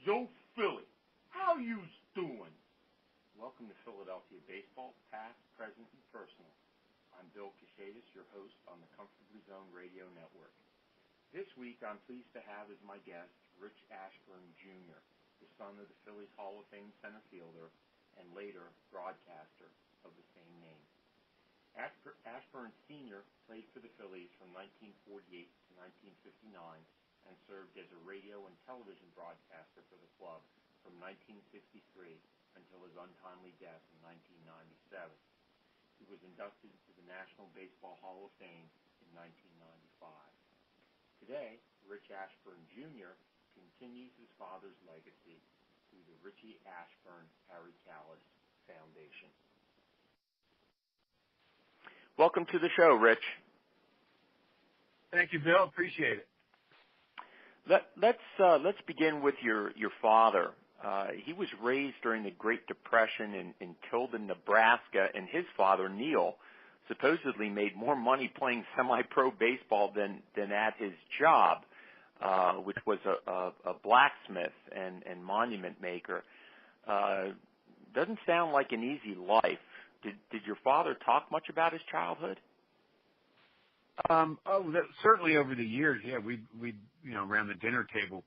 Yo, Philly, how you's doing? Welcome to Philadelphia Baseball, past, present, and personal. I'm Bill Kashatus, your host on the Comfortably Zone Radio Network. This week, I'm pleased to have as my guest Rich Ashburn Jr., the son of the Phillies Hall of Fame center fielder and later broadcaster of the same name. Ashburn Sr. played for the Phillies from 1948 to 1959 and served as a radio and television broadcaster for the club from 1963 until his untimely death in 1997. He was inducted into the National Baseball Hall of Fame in 1995. Today, Rich Ashburn Jr. continues his father's legacy through the Richie Ashburn Foundation. Welcome to the show, Rich. Thank you, Bill. Appreciate it. Let's begin with your father. He was raised during the Great Depression in Tilden, Nebraska, and his father, Neil, supposedly made more money playing semi-pro baseball than at his job, which was a blacksmith and monument maker. Doesn't sound like an easy life. Did your father talk much about his childhood? Certainly over the years, yeah. We around the dinner table,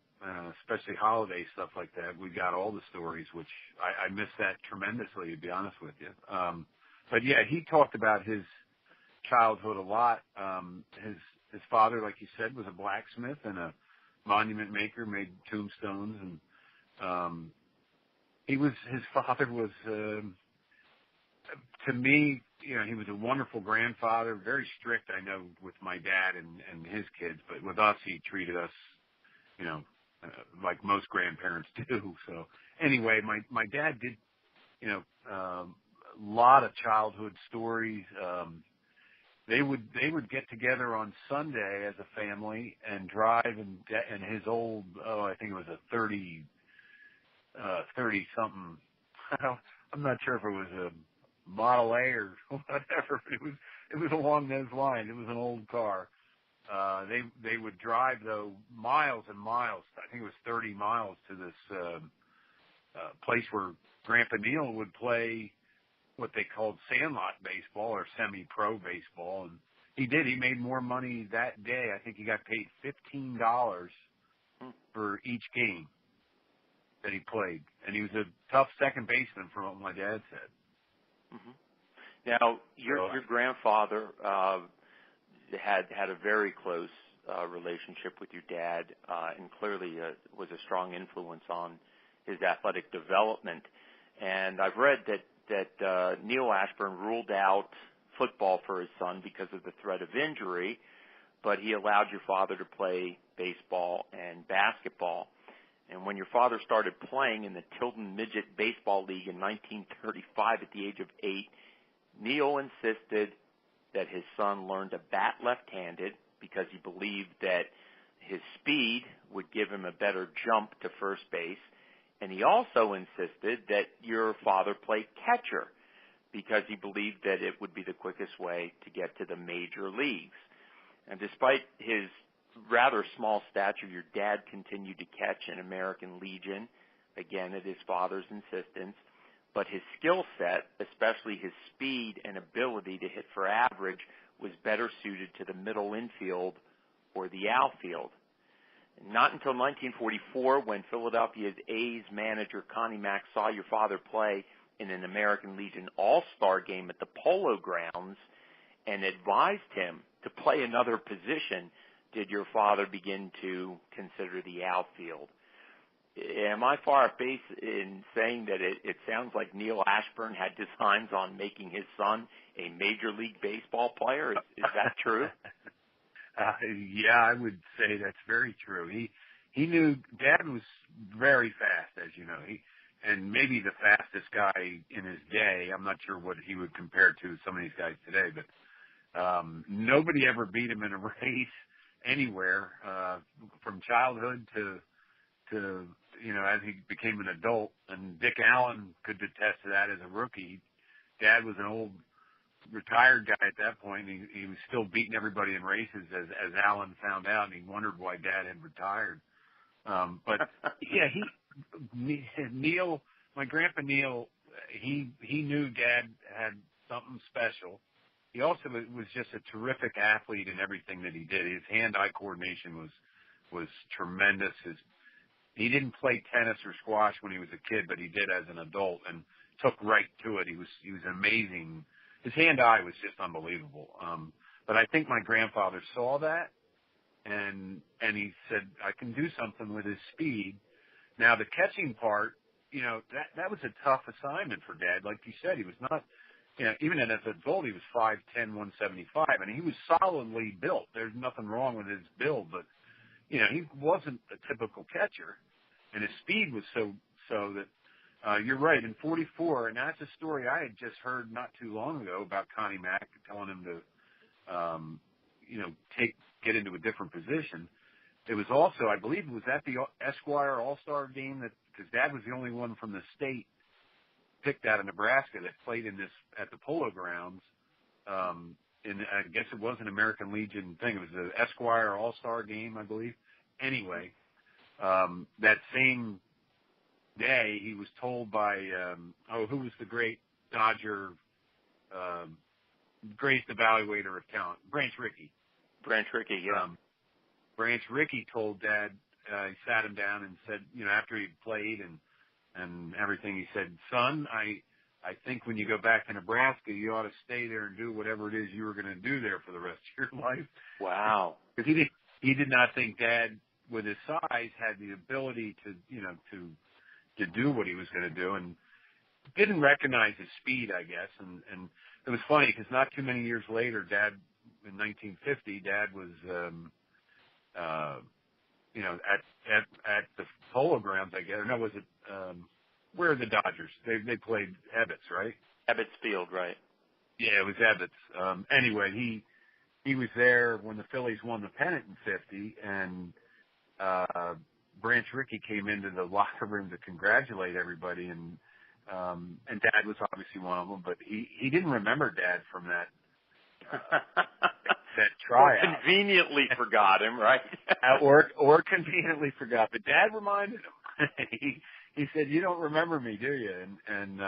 especially holiday stuff like that, we got all the stories, which I miss that tremendously, to be honest with you. But yeah, he talked about his childhood a lot. His father, like you said, was a blacksmith and a monument maker, made tombstones, and his father was, to me, he was a wonderful grandfather, very strict, I know, with my dad and his kids, but with us, he treated us, like most grandparents do. So anyway, my dad did, a lot of childhood stories. They would get together on Sunday as a family and drive and his old, I think it was a 30 something. I'm not sure if it was a Model A or whatever, but it was along those lines. It was an old car. They would drive though miles and miles. I think it was 30 miles to this place where Grandpa Neil would play what they called sandlot baseball or semi-pro baseball, and he did. He made more money that day. I think he got paid $15 for each game that he played, and he was a tough second baseman, from what my dad said. Mm-hmm. Now, your grandfather had a very close relationship with your dad, and clearly was a strong influence on his athletic development. And I've read that Neil Ashburn ruled out football for his son because of the threat of injury, but he allowed your father to play baseball and basketball. And when your father started playing in the Tilden Midget Baseball League in 1935 at the age of 8, Neil insisted that his son learn to bat left-handed because he believed that his speed would give him a better jump to first base. And he also insisted that your father play catcher because he believed that it would be the quickest way to get to the major leagues. And despite his rather small stature, your dad continued to catch in American Legion, again at his father's insistence, but his skill set, especially his speed and ability to hit for average, was better suited to the middle infield or the outfield. Not until 1944, when Philadelphia's A's manager Connie Mack saw your father play in an American Legion All-Star game at the Polo Grounds and advised him to play another position, did your father begin to consider the outfield. Am I far off base in saying that it sounds like Neil Ashburn had designs on making his son a Major League Baseball player? Is that true? Yeah, I would say that's very true. He knew Dad was very fast, as you know. And maybe the fastest guy in his day. I'm not sure what he would compare to some of these guys today, but nobody ever beat him in a race anywhere, from childhood to as he became an adult. And Dick Allen could attest to that as a rookie. Dad was an old retired guy at that point. He was still beating everybody in races, as Allen found out, and he wondered why Dad had retired. But yeah, Neil, my grandpa Neil, he knew Dad had something special. He also was just a terrific athlete in everything that he did. His hand-eye coordination was tremendous. He didn't play tennis or squash when he was a kid, but he did as an adult and took right to it. He was amazing. His hand-eye was just unbelievable. But I think my grandfather saw that, and he said, I can do something with his speed. Now, the catching part, that was a tough assignment for Dad. Like you said, he was not, even as an adult, he was 5'10", 175, and he was solidly built. There's nothing wrong with his build, but, he wasn't a typical catcher, and his speed was so that, you're right, in 44, and that's a story I had just heard not too long ago about Connie Mack telling him to, get into a different position. It was also, I believe it was at the Esquire All-Star game because Dad was the only one from the state picked out of Nebraska that played at the Polo Grounds. I guess it was an American Legion thing. It was the Esquire All-Star game, I believe. Anyway, that same day he was told by, who was the great Dodger, greatest evaluator of talent? Branch Rickey. Branch Rickey, yeah. Branch Rickey told Dad, he sat him down and said, after he played and everything, he said, son, I think when you go back to Nebraska, you ought to stay there and do whatever it is you were going to do there for the rest of your life. Wow. Because he did not think Dad, with his size, had the ability to do what he was going to do, and didn't recognize his speed, I guess. And it was funny because not too many years later, Dad, in 1950, Dad was, at the Polo Grounds, I guess. No, was it, where are the Dodgers? They played Ebbets, right? Ebbets Field, right. Yeah, it was Ebbets. Anyway, he was there when the Phillies won the pennant in 50, and Branch Rickey came into the locker room to congratulate everybody, and Dad was obviously one of them, but he didn't remember Dad from that tryout. Or conveniently forgot him, right? or conveniently forgot, but Dad reminded him. He said, "You don't remember me, do you?" And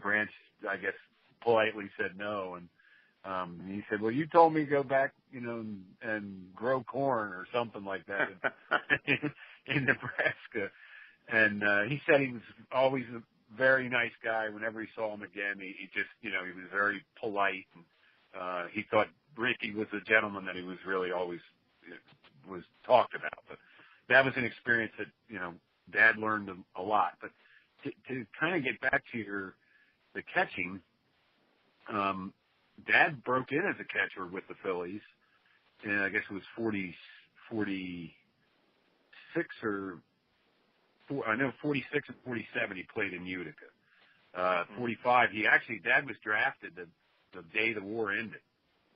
Branch, I guess, politely said no, and he said, "Well, you told me to go back, and grow corn or something like that in Nebraska." And he said he was always a very nice guy. Whenever he saw him again, he just, he was very polite. And he thought Ricky was a gentleman that he was really always was talked about. But that was an experience that, Dad learned a lot. But to kind of get back to the catching, Dad broke in as a catcher with the Phillies, and I guess it was 46 or 46 and 47 he played in Utica. 45, Dad was drafted the day the war ended,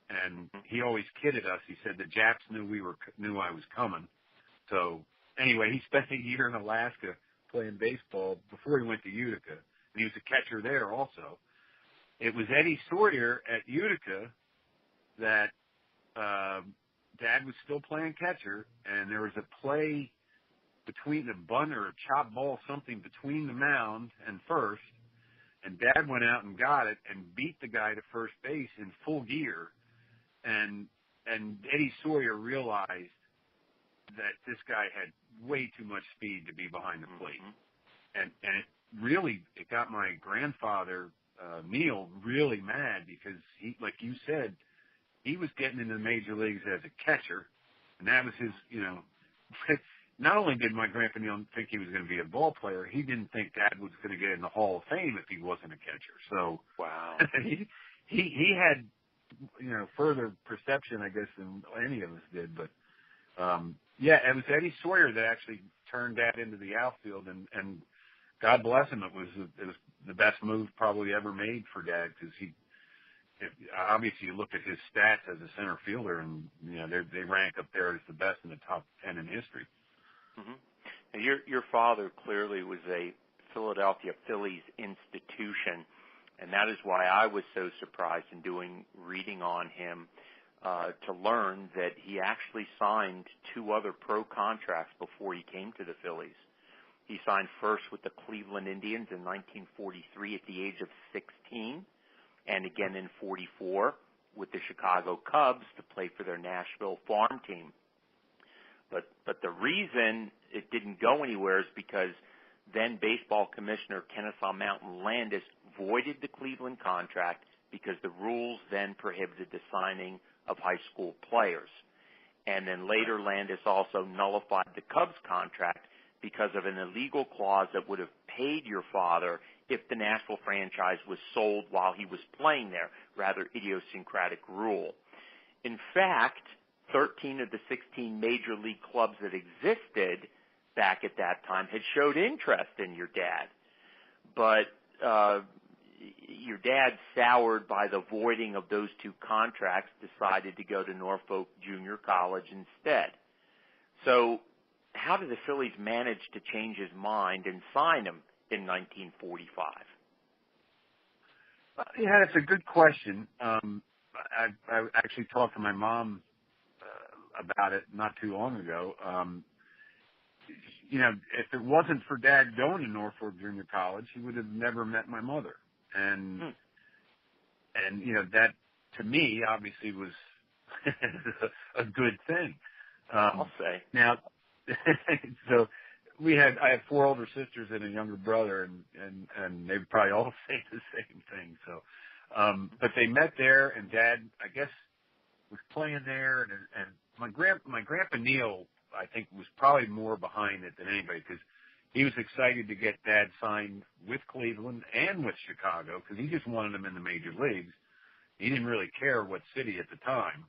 and he always kidded us. He said the Japs knew I was coming. So anyway, he spent a year in Alaska playing baseball before he went to Utica, and he was a catcher there also. It was Eddie Sawyer at Utica that Dad was still playing catcher, and there was a play between the bunt or a chop ball, something between the mound and first, and Dad went out and got it and beat the guy to first base in full gear, and Eddie Sawyer realized that this guy had way too much speed to be behind the plate, and it got my grandfather Neil really mad because he, like you said, he was getting into the major leagues as a catcher, and that was his, not only did my grandpa Neil think he was going to be a ball player, he didn't think Dad was going to get in the Hall of Fame if he wasn't a catcher. So wow, he had, further perception, I guess, than any of us did. But it was Eddie Sawyer that actually turned Dad into the outfield, and God bless him, it was the best move probably ever made for Dad, because obviously you look at his stats as a center fielder, and they rank up there as the best in the top 10 in history. Mm-hmm. Now your father clearly was a Philadelphia Phillies institution, and that is why I was so surprised in reading on him to learn that he actually signed 2 other pro contracts before he came to the Phillies. He signed first with the Cleveland Indians in 1943 at the age of 16, and again in 44 with the Chicago Cubs to play for their Nashville farm team. But the reason it didn't go anywhere is because then baseball commissioner Kennesaw Mountain Landis voided the Cleveland contract because the rules then prohibited the signing of high school players. And then later Landis also nullified the Cubs contract because of an illegal clause that would have paid your father if the Nashville franchise was sold while he was playing there, rather idiosyncratic rule. In fact, 13 of the 16 major league clubs that existed back at that time had showed interest in your dad. But your dad, soured by the voiding of those two contracts, decided to go to Norfolk Junior College instead. So how did the Phillies manage to change his mind and sign him in 1945? Yeah, that's a good question. I actually talked to my mom about it not too long ago. If it wasn't for Dad going to Norfolk Junior College, he would have never met my mother. And that to me obviously was a good thing. I'll say. Now, so I have 4 older sisters and a younger brother, and they probably all say the same thing. So, but they met there, and Dad, I guess, was playing there, and my grandpa Neil, I think, was probably more behind it than anybody because he was excited to get Dad signed with Cleveland and with Chicago because he just wanted him in the major leagues. He didn't really care what city at the time.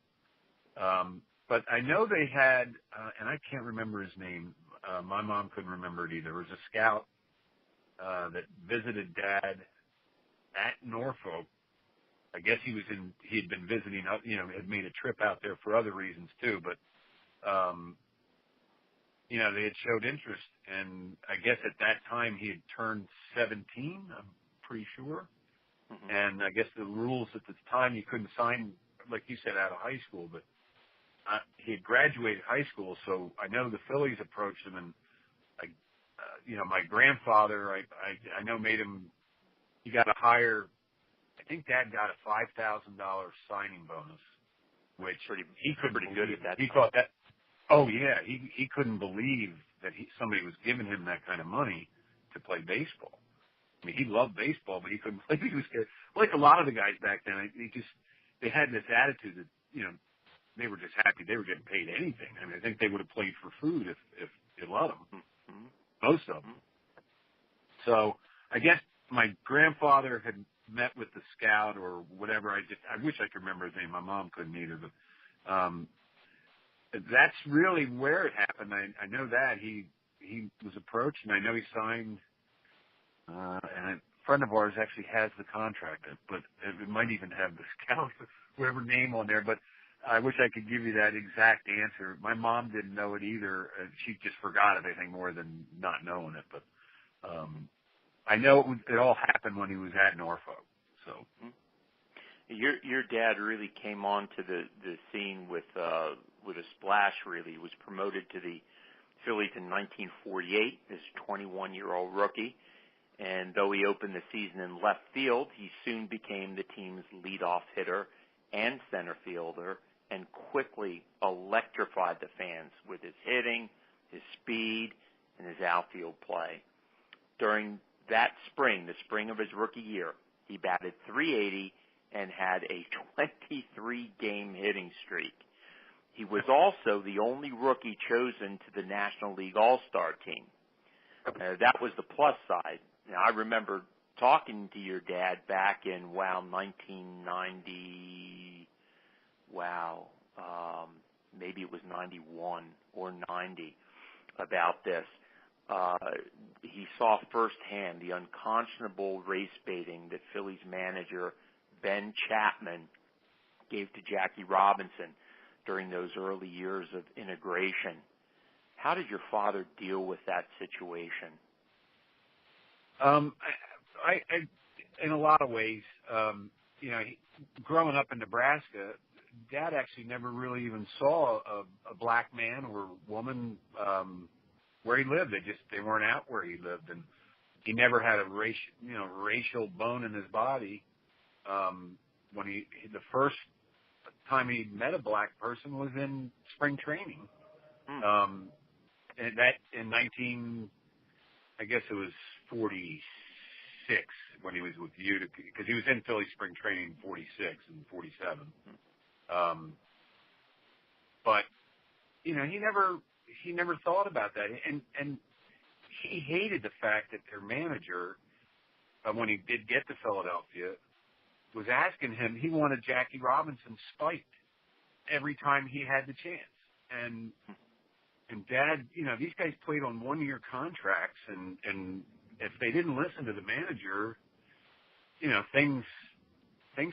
But I know they had, and I can't remember his name. My mom couldn't remember it either. There was a scout that visited Dad at Norfolk. I guess he had been visiting, had made a trip out there for other reasons too, but, they had showed interest, and I guess at that time he had turned 17, I'm pretty sure. Mm-hmm. And I guess the rules at the time you couldn't sign, like you said, out of high school, but he had graduated high school, so I know the Phillies approached him, and my grandfather, I know made him, he got a higher, I think Dad got a $5,000 signing bonus, which he couldn't pretty good at that. He thought that, oh yeah, he couldn't believe that somebody was giving him that kind of money to play baseball. I mean, he loved baseball, but he couldn't believe he was getting, like a lot of the guys back then, they had this attitude that, they were just happy they were getting paid anything. I mean, I think they would have played for food if it let them. Mm-hmm. Most of them. So I guess my grandfather had met with the scout or whatever. I wish I could remember his name. My mom couldn't either. But that's really where it happened. I know that he was approached, and I know he signed. And a friend of ours actually has the contract, but it might even have the scout, whatever name on there. But I wish I could give you that exact answer. My mom didn't know it either. She just forgot it, I think, more than not knowing it. But I know it all happened when he was at Norfolk. So your dad really came onto the scene with a splash. Really, he was promoted to the Phillies in 1948 as a 21-year-old rookie. And though he opened the season in left field, he soon became the team's leadoff hitter and center fielder, and quickly electrified the fans with his hitting, his speed, and his outfield play. During that spring, the spring of his rookie year, he batted .380 and had a 23-game hitting streak. He was also the only rookie chosen to the National League All-Star team. That was the plus side. Now, I remember talking to your dad back in, 1990, maybe it was 91 or 90 about this. He saw firsthand the unconscionable race baiting that Phillies manager Ben Chapman gave to Jackie Robinson during those early years of integration. How did your father deal with that situation? In a lot of ways, growing up in Nebraska, Dad actually never really even saw a black man or woman, where he lived. They weren't out where he lived, and he never had a racial bone in his body. When the first time he met a black person was in spring training. And that in I guess it was 46 when he was with Utica, because he was in Philly spring training in 46 and 47. But he never thought about that, and he hated the fact that their manager, when he did get to Philadelphia, was asking him. He wanted Jackie Robinson spiked every time he had the chance, and Dad, these guys played on 1-year contracts, and if they didn't listen to the manager, things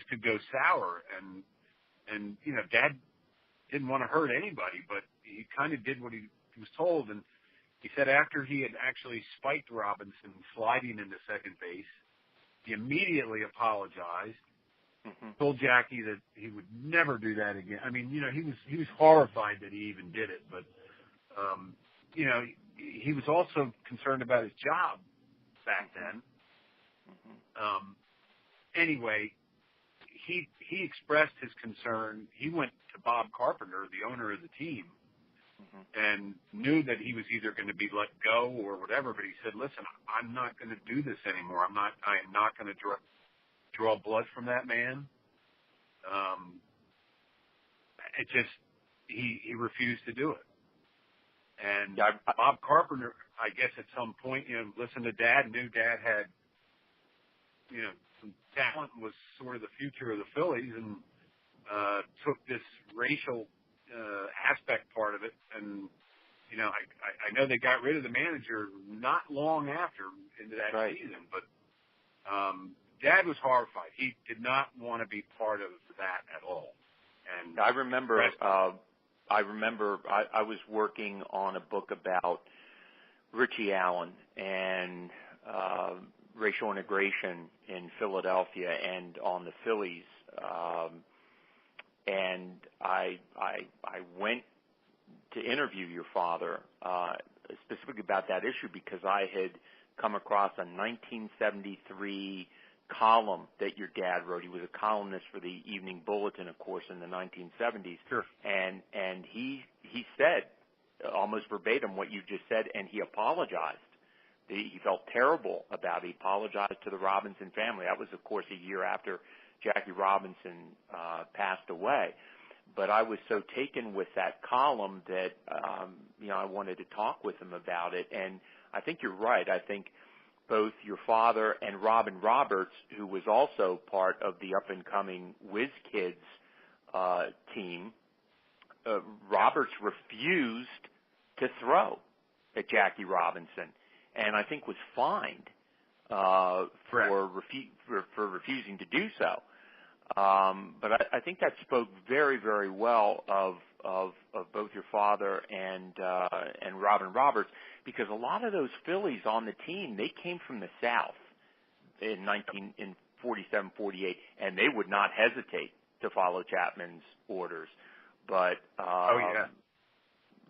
could go sour, and Dad didn't want to hurt anybody, but he kind of did what he was told. And he said after he had actually spiked Robinson sliding into second base, he immediately apologized, told Jackie that he would never do that again. I mean, he was horrified that he even did it, but he was also concerned about his job back then. Anyway, he expressed his concern. He went to Bob Carpenter, the owner of the team, and knew that he was either going to be let go or whatever. But he said, "Listen, I'm not going to do this anymore. I am not going to draw blood from that man." He refused to do it. And Bob Carpenter, I guess at some point, listened to Dad, knew Dad had, some talent, was sort of the future of the Phillies, and took this racial aspect part of it. And, I know they got rid of the manager not long after into that season, but Dad was horrified. He did not want to be part of that at all. And I remember I was working on a book about Richie Allen and racial integration in Philadelphia and on the Phillies, and I went to interview your father specifically about that issue because I had come across a 1973 column that your dad wrote. He was a columnist for the Evening Bulletin, of course, in the 1970s. Sure. And he said almost verbatim what you just said, and he apologized. He felt terrible about it. He apologized to the Robinson family. That was, of course, a year after Jackie Robinson passed away. But I was so taken with that column that I wanted to talk with him about it. And I think you're right. I think both your father and Robin Roberts, who was also part of the up-and-coming Whiz Kids team, Roberts refused to throw at Jackie Robinson, and I think was fined for refusing to do so. But I think that spoke very, very well of both your father and Robin Roberts, because a lot of those Phillies on the team, they came from the South in 47, 48, and they would not hesitate to follow Chapman's orders. But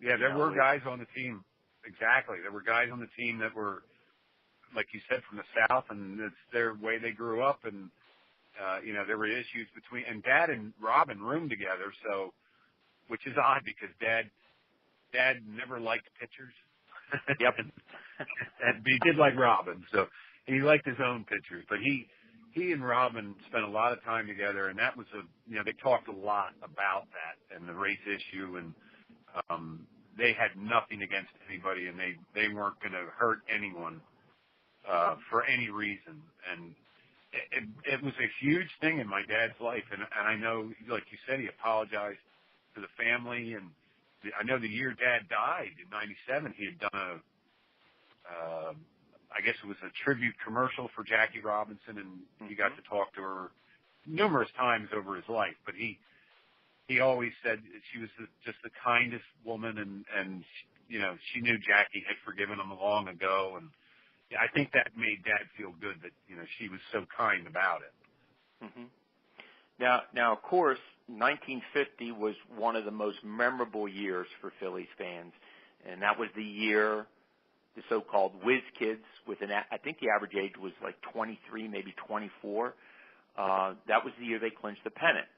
there were guys on the team. Exactly, there were guys on the team that were, like you said, from the South, and it's their way they grew up, and there were issues between, and Dad and Robin roomed together, so, which is odd because Dad never liked pitchers. Yep. And he did like Robin, so he liked his own pitchers, but he and Robin spent a lot of time together, and that was they talked a lot about that and the race issue, and they had nothing against anybody, and they weren't going to hurt anyone for any reason, and it was a huge thing in my dad's life, and I know, like you said, he apologized to the family, and I know the year Dad died in '97, he had done I guess it was a tribute commercial for Jackie Robinson, and he got to talk to her numerous times over his life, but he always said she was just the kindest woman, and she knew Jackie had forgiven him long ago, and I think that made Dad feel good that she was so kind about it. Now, of course, 1950 was one of the most memorable years for Phillies fans, and that was the year the so-called whiz kids with I think the average age was like 23, maybe 24. That was the year they clinched the pennant.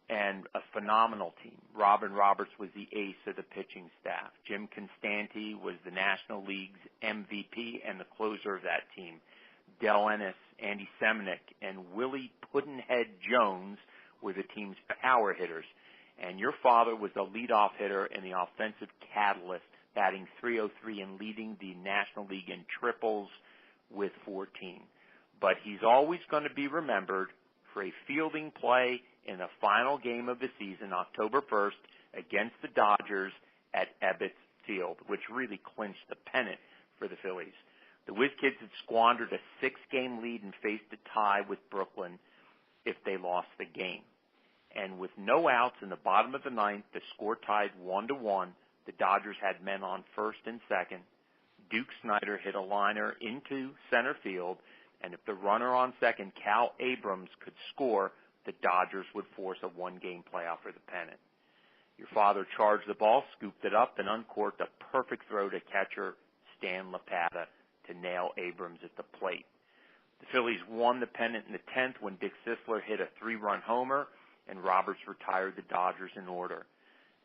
And a phenomenal team. Robin Roberts was the ace of the pitching staff. Jim Constanti was the National League's MVP and the closer of that team. Del Ennis, Andy Semenick, and Willie Puddinhead Jones were the team's power hitters. And your father was the leadoff hitter and the offensive catalyst, batting .303 and leading the National League in triples with 14. But he's always going to be remembered for a fielding play in the final game of the season, October 1st, against the Dodgers at Ebbets Field, which really clinched the pennant for the Phillies. The Whiz Kids had squandered a 6-game lead and faced a tie with Brooklyn if they lost the game. And with no outs in the bottom of the ninth, the score tied 1-1. The Dodgers had men on first and second. Duke Snyder hit a liner into center field, and if the runner on second, Cal Abrams, could score, the Dodgers would force a one-game playoff for the pennant. Your father charged the ball, scooped it up, and uncorked a perfect throw to catcher Stan Lapata to nail Abrams at the plate. The Phillies won the pennant in the 10th when Dick Sisler hit a 3-run homer, and Roberts retired the Dodgers in order.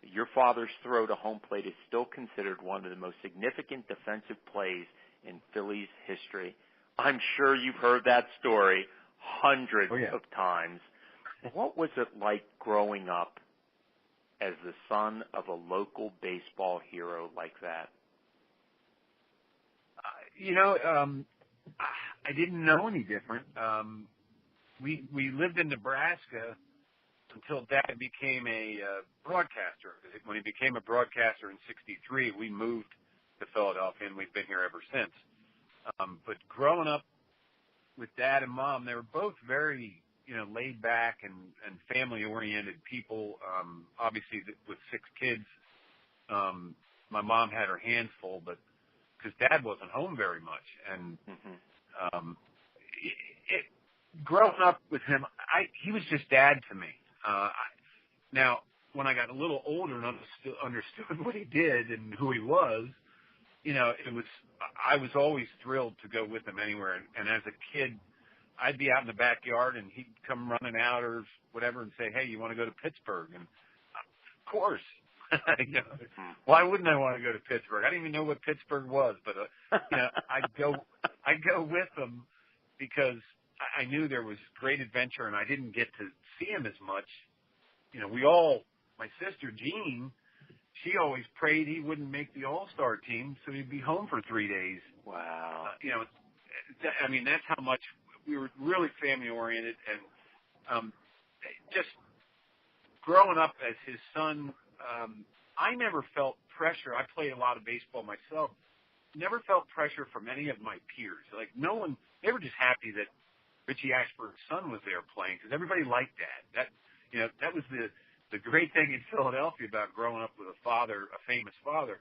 Your father's throw to home plate is still considered one of the most significant defensive plays in Phillies history. I'm sure you've heard that story hundreds of times. What was it like growing up as the son of a local baseball hero like that? I didn't know any different. We lived in Nebraska until Dad became a broadcaster. When he became a broadcaster in '63, we moved to Philadelphia, and we've been here ever since. But growing up with Dad and Mom, they were both very laid back and family-oriented people. Obviously, with 6 kids, my mom had her hands full, but because Dad wasn't home very much. And growing up with him, he was just Dad to me. Now, when I got a little older and understood what he did and who he was, I was always thrilled to go with him anywhere. And as a kid, I'd be out in the backyard, and he'd come running out or whatever and say, "Hey, you want to go to Pittsburgh?" And of course, why wouldn't I want to go to Pittsburgh? I didn't even know what Pittsburgh was, but I'd go with him because I knew there was great adventure, and I didn't get to see him as much. My sister Jean, she always prayed he wouldn't make the All-Star team, so he'd be home for 3 days. Wow. That's how much we were really family-oriented, and just growing up as his son, I never felt pressure. I played a lot of baseball myself. Never felt pressure from any of my peers. Like, no one, they were just happy that Richie Ashburn's son was there playing because everybody liked Dad. That was the great thing in Philadelphia about growing up with a famous father.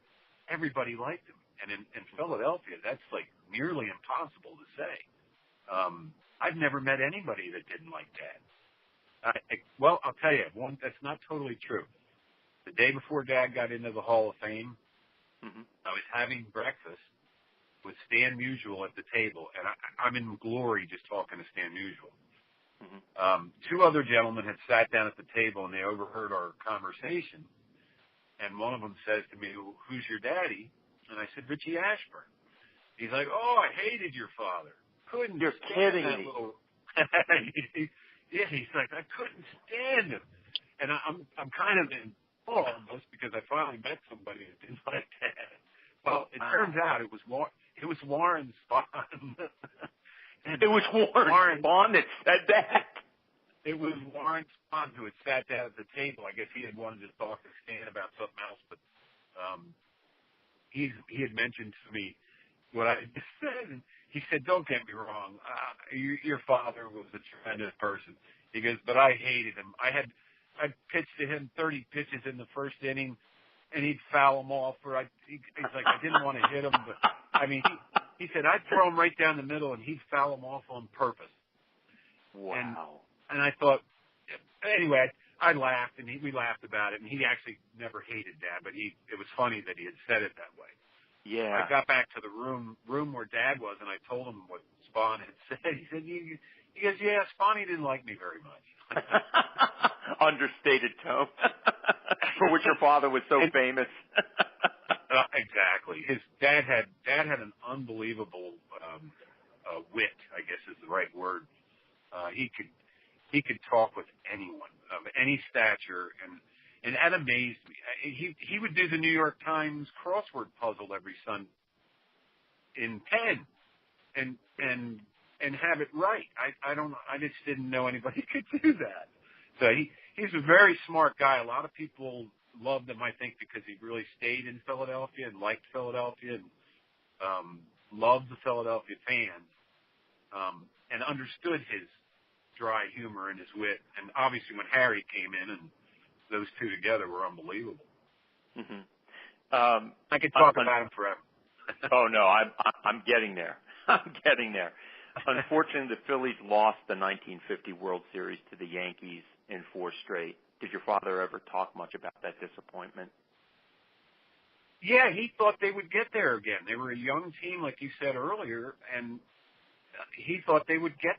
Everybody liked him. And in Philadelphia, that's like nearly impossible to say. I've never met anybody that didn't like Dad. Well, I'll tell you, that's not totally true. The day before Dad got into the Hall of Fame, I was having breakfast with Stan Musial at the table, and I'm in glory just talking to Stan Musial. 2 other gentlemen had sat down at the table, and they overheard our conversation, and one of them says to me, "Who's your daddy?" And I said, "Richie Ashburn." He's like, "Oh, I hated your father. Couldn't You're stand kidding that me. little." Yeah, he's like, "I couldn't stand him," and I'm kind of in awe almost because I finally met somebody that didn't like that. Well, it turns out it was Warren Spahn. It was Warren Spahn that said that. It was Warren Spahn who had sat down at the table. I guess he had wanted to talk to Stan about something else, but he had mentioned to me what I just said, and he said, "Don't get me wrong, your father was a tremendous person." He goes, "But I hated him. I pitched to him 30 pitches in the first inning, and he'd foul them off, or he's like, I didn't want to hit him, but he said I'd throw him right down the middle, and he'd foul them off on purpose." Wow. And I thought, anyway, I laughed, and we laughed about it, and he actually never hated Dad, but it was funny that he had said it that way. Yeah. I got back to the room where Dad was, and I told him what Spahn had said. He said, he goes, yeah, Spahn didn't like me very much. Understated tone. For which your father was so famous. Exactly. His dad had an unbelievable wit, I guess is the right word. He could talk with anyone of any stature, and that amazed me. He would do the New York Times crossword puzzle every Sunday in pen, and have it right. I just didn't know anybody could do that. So he's a very smart guy. A lot of people loved him, I think, because he really stayed in Philadelphia and liked Philadelphia and loved the Philadelphia fans, and understood his dry humor and his wit. And obviously when Harry came in, and those two together were unbelievable. Mm-hmm. I could talk about him forever. Oh, no, I'm getting there. I'm getting there. Unfortunately, the Phillies lost the 1950 World Series to the Yankees in 4 straight. Did your father ever talk much about that disappointment? Yeah, he thought they would get there again. They were a young team, like you said earlier, and he thought they would get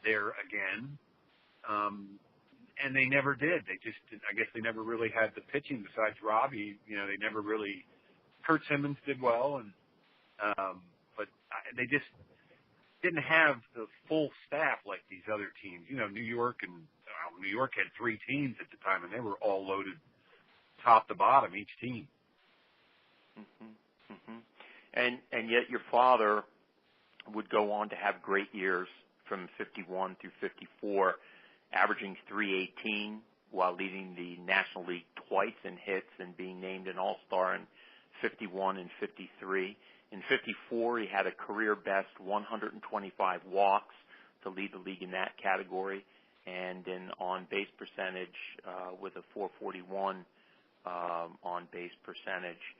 there again, and they never did. I guess they never really had the pitching besides Robbie. They never really. Kurt Simmons did well, but they just didn't have the full staff like these other teams. New York had 3 teams at the time, and they were all loaded top to bottom, each team. Mm-hmm. Mm-hmm. And yet your father would go on to have great years from 51 through 54, averaging .318 while leading the National League twice in hits and being named an All-Star in 51 and 53. In 54, he had a career-best 125 walks to lead the league in that category, and an on-base percentage with a .441 on-base percentage.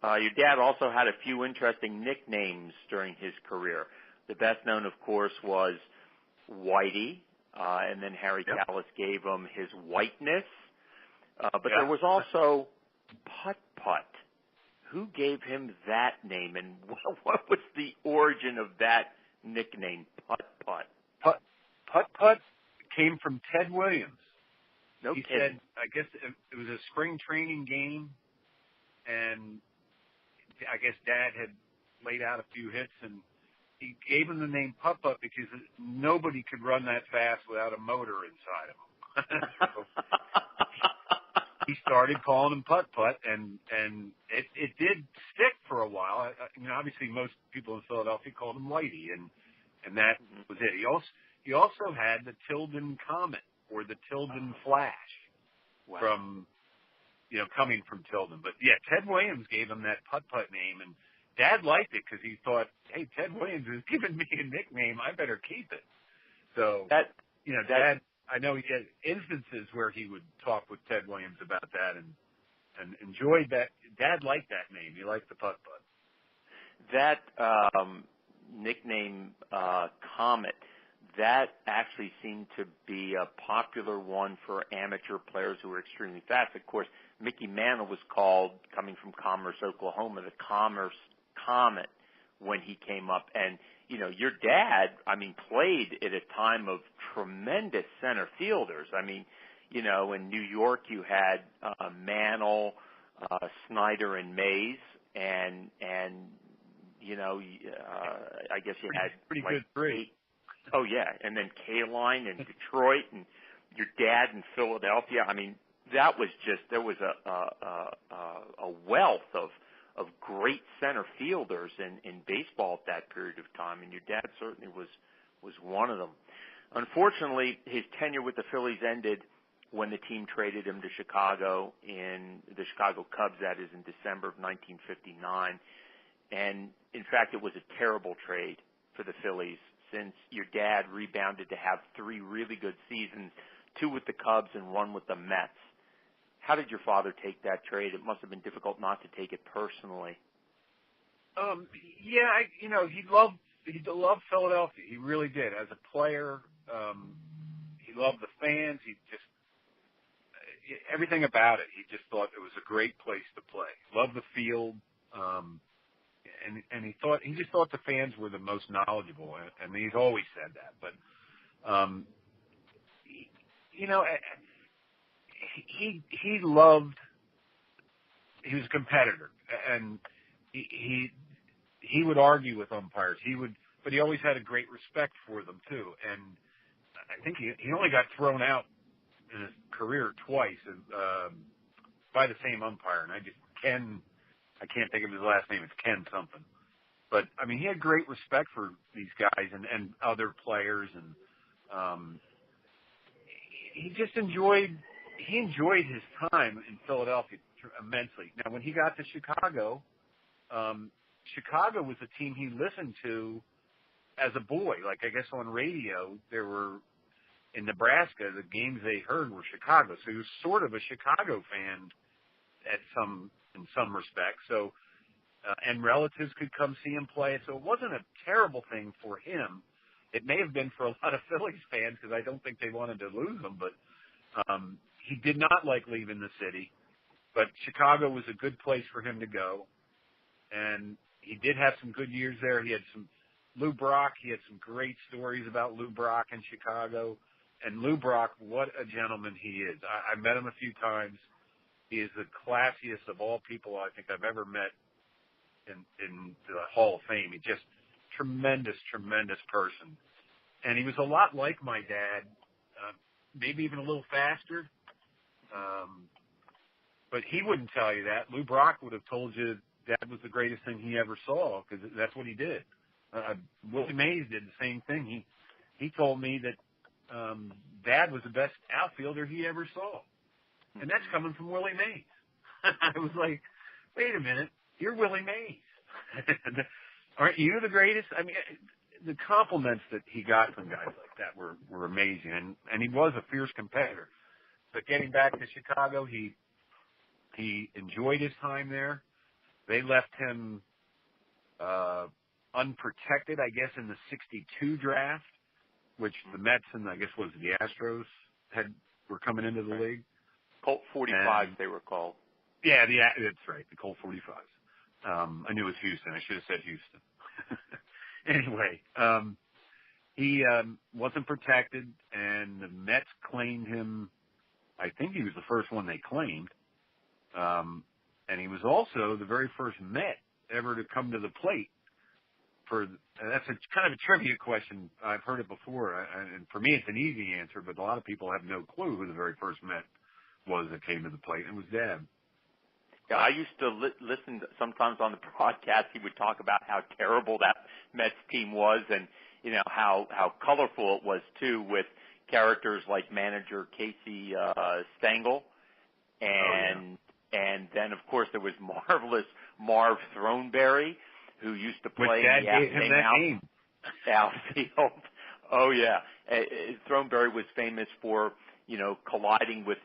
Your dad also had a few interesting nicknames during his career. The best known, of course, was Whitey, and then Harry Kalas gave him his whiteness. But there was also Putt-Putt. Who gave him that name, and what was the origin of that nickname, Putt-Putt? Putt-Putt came from Ted Williams. No he kidding. Said, I guess it was a spring training game, and I guess Dad had laid out a few hits, and he gave him the name Putt-Putt because nobody could run that fast without a motor inside of him. So he started calling him Putt-Putt, and it did stick for a while. Obviously most people in Philadelphia called him Whitey, and that was it. He also had the Tilden Comet or the Tilden Flash from coming from Tilden. But yeah, Ted Williams gave him that Putt-Putt name, and Dad liked it because he thought, hey, Ted Williams is giving me a nickname, I better keep it. So Dad, I know he had instances where he would talk with Ted Williams about that and enjoyed that. Dad liked that name. He liked the Putt-Putt. That nickname, Comet, that actually seemed to be a popular one for amateur players who were extremely fast. Of course, Mickey Mantle was called, coming from Commerce, Oklahoma, the Commerce Comet when he came up. And, your dad, played at a time of tremendous center fielders. In New York you had Mantle, Snyder, and Mays, and I guess you had pretty good three. Oh yeah, and then Kaline in Detroit, and your dad in Philadelphia. That was just, there was a wealth of great center fielders in baseball at that period of time, and your dad certainly was one of them. Unfortunately, his tenure with the Phillies ended when the team traded him to Chicago, in the Chicago Cubs, that is, in December of 1959. And in fact, it was a terrible trade for the Phillies, since your dad rebounded to have 3 really good seasons, 2 with the Cubs and 1 with the Mets. How did your father take that trade? It must have been difficult not to take it personally. He loved Philadelphia. He really did. As a player, he loved the fans. He just everything about it. He just thought it was a great place to play. Loved the field. and he just thought the fans were the most knowledgeable, and he's always said that. But you know, he loved. He was a competitor, and he would argue with umpires. But he always had a great respect for them too. And I think he only got thrown out in his career twice by the same umpire. And I can't think of his last name. It's Ken something. But I mean, he had great respect for these guys and other players, and he just enjoyed his time in Philadelphia immensely. Now, when he got to Chicago, Chicago was a team he listened to as a boy. Like, I guess on radio, there were, in Nebraska, the games they heard were Chicago. So he was sort of a Chicago fan in some respects. So, and relatives could come see him play. So it wasn't a terrible thing for him. It may have been for a lot of Phillies fans because I don't think they wanted to lose him, but he did not like leaving the city. But Chicago was a good place for him to go. And he did have some good years there. He had Lou Brock, he had some great stories about Lou Brock in Chicago. And Lou Brock, what a gentleman he is. I met him a few times. He is the classiest of all people I think I've ever met in the Hall of Fame. He's just tremendous, tremendous person. And he was a lot like my dad, maybe even a little faster. But he wouldn't tell you that. Lou Brock would have told you Dad was the greatest thing he ever saw because that's what he did. Willie Mays did the same thing. He told me that Dad was the best outfielder he ever saw. And that's coming from Willie Mays. I was like, wait a minute, you're Willie Mays. Aren't you the greatest? I mean, the compliments that he got from guys like that were amazing. And he was a fierce competitor. But getting back to Chicago, he enjoyed his time there. They left him unprotected, I guess, in the 1962 draft, which the Mets and I guess was the Astros were coming into the league. Colt 45s, they were called. Yeah, that's right, the Colt 45s. I knew it was Houston. I should have said Houston. Anyway, he wasn't protected, and the Mets claimed him. I think he was the first one they claimed. And he was also the very first Met ever to come to the plate. That's a kind of a trivia question. I've heard it before, and for me it's an easy answer, but a lot of people have no clue who the very first Met was that came to the plate. It was Dad. Yeah, I used to listen sometimes on the broadcast. He would talk about how terrible that Mets team was, and you know how colorful it was too, with characters like manager Casey Stengel, and then of course there was marvelous Marv Throneberry, who used to play in the outfield. Oh yeah, Throneberry was famous for colliding with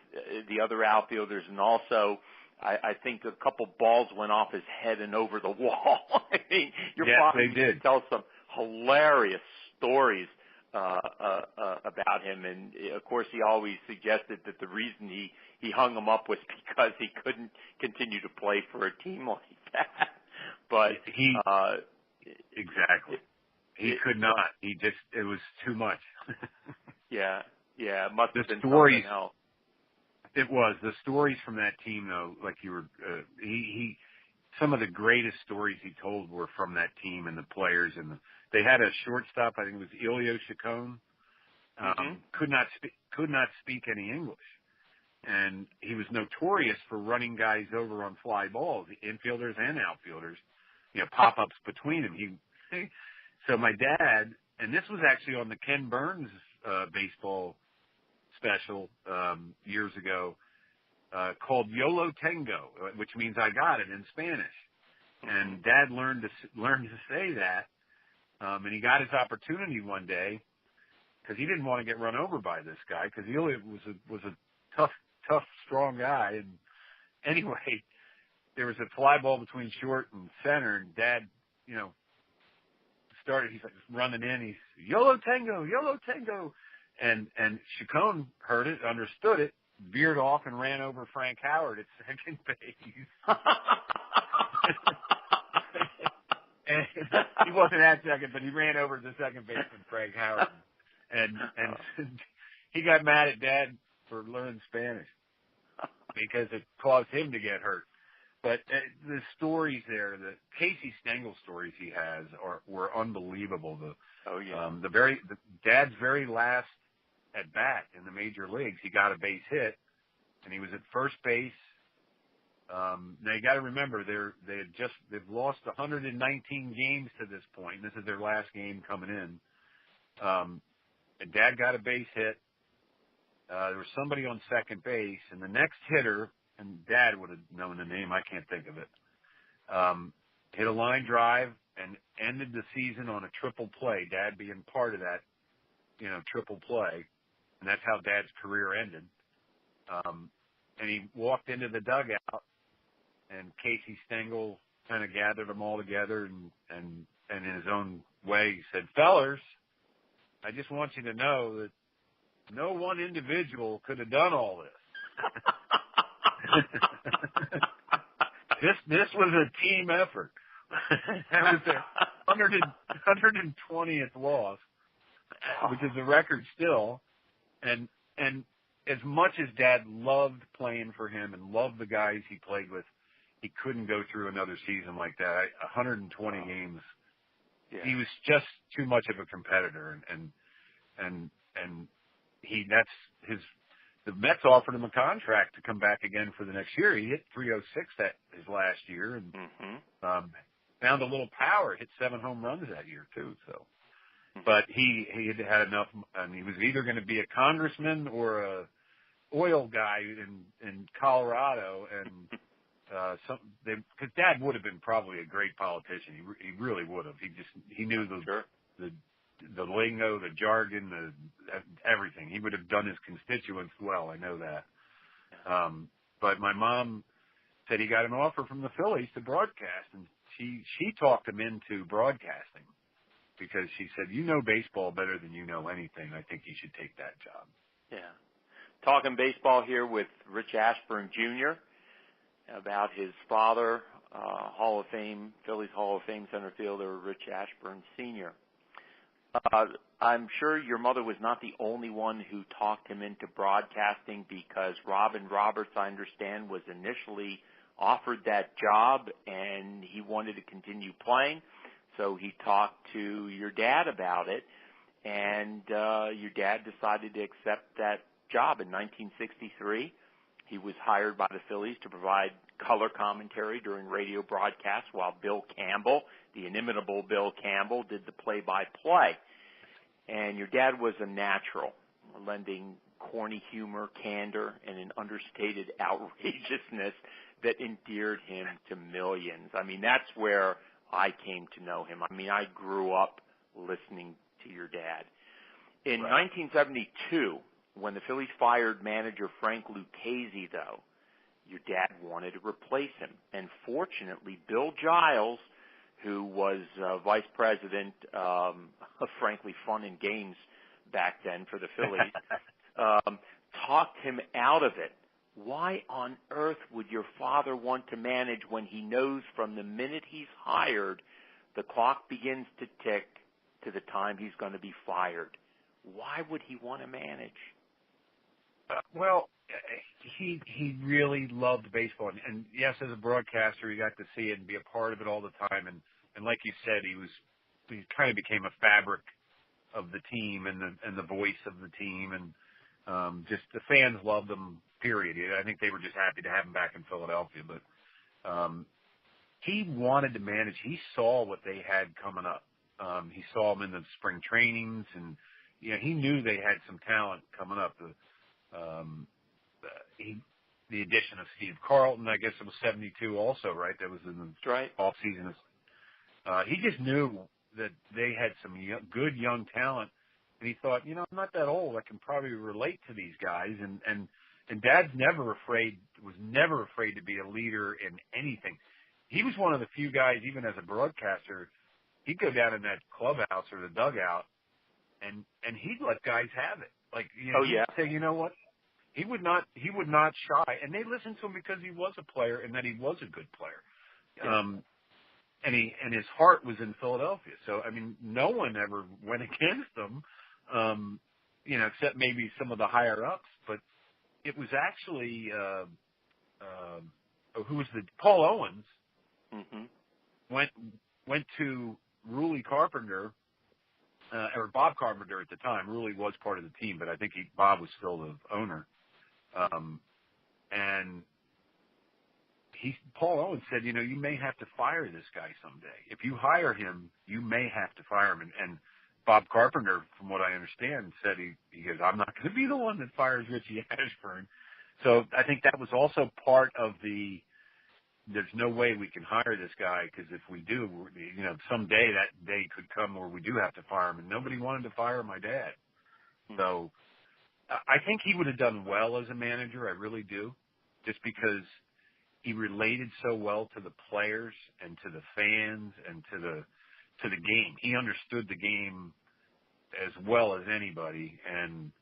the other outfielders, and also I think a couple balls went off his head and over the wall. I mean, your father used to tell some hilarious stories about him, and of course he always suggested that the reason he hung him up was because he couldn't continue to play for a team like that. But exactly, he could not. It was too much. Yeah, it must have been stories, something else. It was the stories from that team, though. Like you were, some of the greatest stories he told were from that team and the players. And they had a shortstop. I think it was Elio Chacon. Could not speak any English, and he was notorious for running guys over on fly balls, infielders and outfielders. Pop-ups between them. So my dad, and this was actually on the Ken Burns baseball special years ago, called Yolo Tengo, which means I got it in Spanish. And Dad learned to say that, and he got his opportunity one day because he didn't want to get run over by this guy because he was a tough, strong guy. And anyway, there was a fly ball between short and center, and Dad, he's like running in. He's Yolo Tengo, and Chacon heard it, understood it, veered off and ran over Frank Howard at second base. And he wasn't at second, but he ran over to the second baseman, Craig Howard, and he got mad at Dad for learning Spanish because it caused him to get hurt. But the stories there, the Casey Stengel stories he has were unbelievable. Dad's very last at bat in the major leagues, he got a base hit, and he was at first base. Now you got to remember they've lost 119 games to this point. This is their last game coming in. And Dad got a base hit. There was somebody on second base, and the next hitter, and Dad would have known the name, I can't think of it, hit a line drive and ended the season on a triple play. Dad being part of that, triple play, and that's how Dad's career ended. And he walked into the dugout, and Casey Stengel kind of gathered them all together and in his own way he said, "Fellers, I just want you to know that no one individual could have done all this. This was a team effort." That was their 120th loss, which is a record still. And as much as Dad loved playing for him and loved the guys he played with, he couldn't go through another season like that. 120 games. Yeah. He was just too much of a competitor, and the Mets offered him a contract to come back again for the next year. He hit 306 his last year, and found a little power. Hit 7 home runs that year too. So, but he had enough, and he was either going to be a congressman or a oil guy in Colorado, and because Dad would have been probably a great politician. He really would have. He knew the lingo, the jargon, everything. He would have done his constituents well. I know that. But my mom said he got an offer from the Phillies to broadcast, and she talked him into broadcasting because she said, "You know baseball better than you know anything. I think you should take that job." Yeah. Talking baseball here with Rich Ashburn Jr. about his father, Hall of Fame, Phillies Hall of Fame center fielder Rich Ashburn Sr. I'm sure your mother was not the only one who talked him into broadcasting, because Robin Roberts, I understand, was initially offered that job and he wanted to continue playing. So he talked to your dad about it, and your dad decided to accept that job in 1963. He was hired by the Phillies to provide color commentary during radio broadcasts while Bill Campbell, the inimitable Bill Campbell, did the play-by-play. And your dad was a natural, lending corny humor, candor, and an understated outrageousness that endeared him to millions. I mean, that's where I came to know him. I mean, I grew up listening to your dad. In 1972, when the Phillies fired manager Frank Lucchese, though, your dad wanted to replace him. And fortunately, Bill Giles, who was vice president of Frankly Fun and Games back then for the Phillies, talked him out of it. Why on earth would your father want to manage when he knows from the minute he's hired, the clock begins to tick to the time he's going to be fired? Why would he want to manage? Well, he really loved baseball, and yes, as a broadcaster, he got to see it and be a part of it all the time. And like you said, he kind of became a fabric of the team and the voice of the team, and just the fans loved him. Period. I think they were just happy to have him back in Philadelphia, but he wanted to manage. He saw what they had coming up. He saw them in the spring trainings, and he knew they had some talent coming up. The addition of Steve Carlton, I guess it was 72 also, right? That was in the off season. He just knew that they had some good young talent, and he thought, I'm not that old. I can probably relate to these guys, and Dad's was never afraid to be a leader in anything. He was one of the few guys, even as a broadcaster, he'd go down in that clubhouse or the dugout, and he'd let guys have it. Like, he'd say, you know what? He would not shy, and they listened to him because he was a player and that he was a good player. and his heart was in Philadelphia. So, I mean, no one ever went against him, except maybe some of the higher ups. But it was actually, Paul Owens went to Ruley Carpenter, or Bob Carpenter at the time. Ruley was part of the team, but I think Bob was still the owner. And Paul Owens said, you may have to fire this guy someday. If you hire him, you may have to fire him. And Bob Carpenter, from what I understand, said he goes, I'm not going to be the one that fires Richie Ashburn. So I think that was also part of there's no way we can hire this guy, because if we do, someday that day could come where we do have to fire him. And nobody wanted to fire my dad. So I think he would have done well as a manager. I really do, just because he related so well to the players and to the fans and to the game. He understood the game as well as anybody, and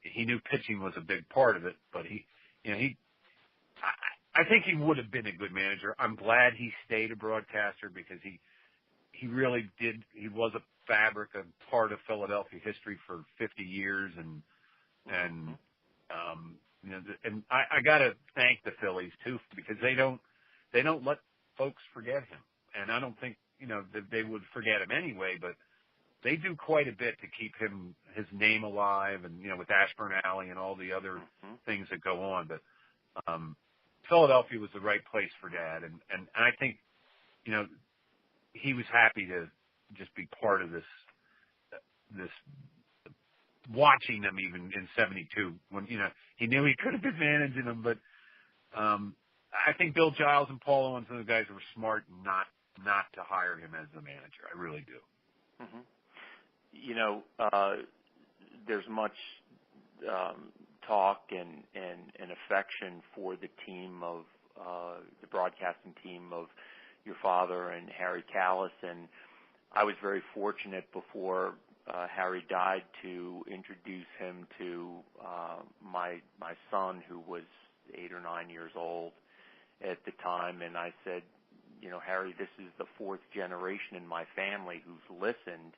he knew pitching was a big part of it. But I think he would have been a good manager. I'm glad he stayed a broadcaster, because he really did. He was a fabric, a part of Philadelphia history for 50 years, and I got to thank the Phillies too, because they don't let folks forget him, and I don't think that they would forget him anyway, but they do quite a bit to keep his name alive, and with Ashburn Alley and all the other things that go on. But Philadelphia was the right place for Dad, and I think he was happy to just be part of this watching them even in '72 when he knew he could have been managing them, but I think Bill Giles and Paul Owens and the guys were smart not to hire him as the manager. I really do. There's much talk and affection for the team of the broadcasting team of your father and Harry Kalas, and I was very fortunate before Harry died to introduce him to my son, who was 8 or 9 years old at the time, and I said, Harry, this is the fourth generation in my family who's listened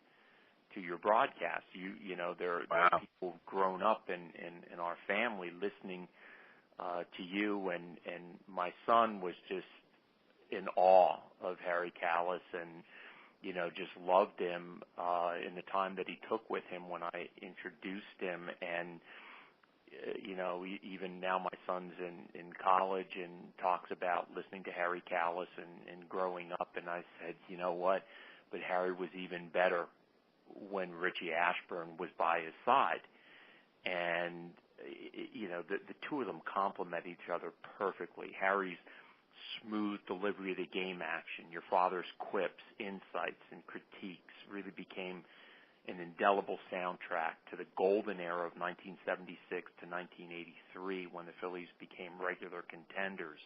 to your broadcast. There are people grown up in our family listening to you, and my son was just in awe of Harry Kalas, and just loved him in the time that he took with him when I introduced him. And even now my son's in college and talks about listening to Harry Kalas and growing up, and I said, you know what, but Harry was even better when Richie Ashburn was by his side. And the two of them complement each other perfectly. Harry's smooth delivery of the game action, your father's quips, insights, and critiques really became an indelible soundtrack to the golden era of 1976 to 1983, when the Phillies became regular contenders.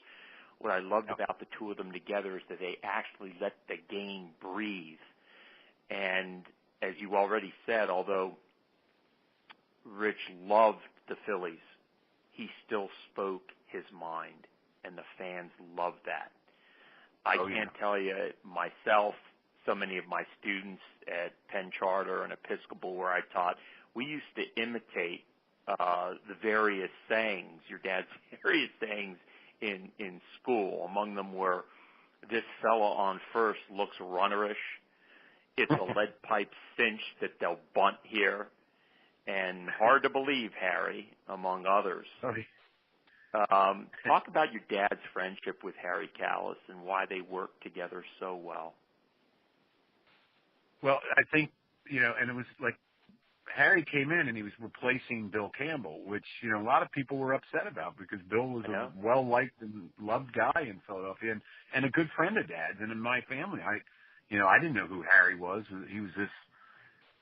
What I loved about the two of them together is that they actually let the game breathe. And as you already said, although Rich loved the Phillies, he still spoke his mind, and the fans loved that. I can't tell you myself, so many of my students at Penn Charter and Episcopal where I taught, we used to imitate the various sayings, your dad's various sayings in school. Among them were, this fella on first looks runnerish. It's a lead pipe cinch that they'll bunt here. And hard to believe, Harry, among others. Talk about your dad's friendship with Harry Kalas and why they worked together so well. Well, I think, and it was like Harry came in and he was replacing Bill Campbell, which, a lot of people were upset about, because Bill was a well-liked and loved guy in Philadelphia and a good friend of Dad's. And in my family, I didn't know who Harry was.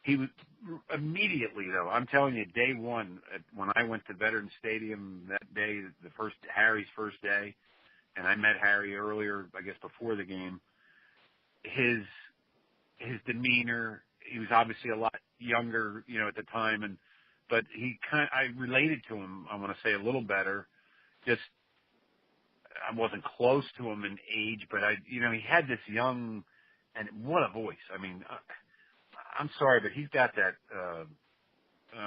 He was immediately, though, I'm telling you, day one, when I went to Veterans Stadium that day, Harry's first day, and I met Harry earlier, I guess before the game, his demeanor, he was obviously a lot younger, at the time, but I related to him, I want to say, a little better. Just, I wasn't close to him in age, but he had this young, and what a voice. I mean, I'm sorry, but he's got that,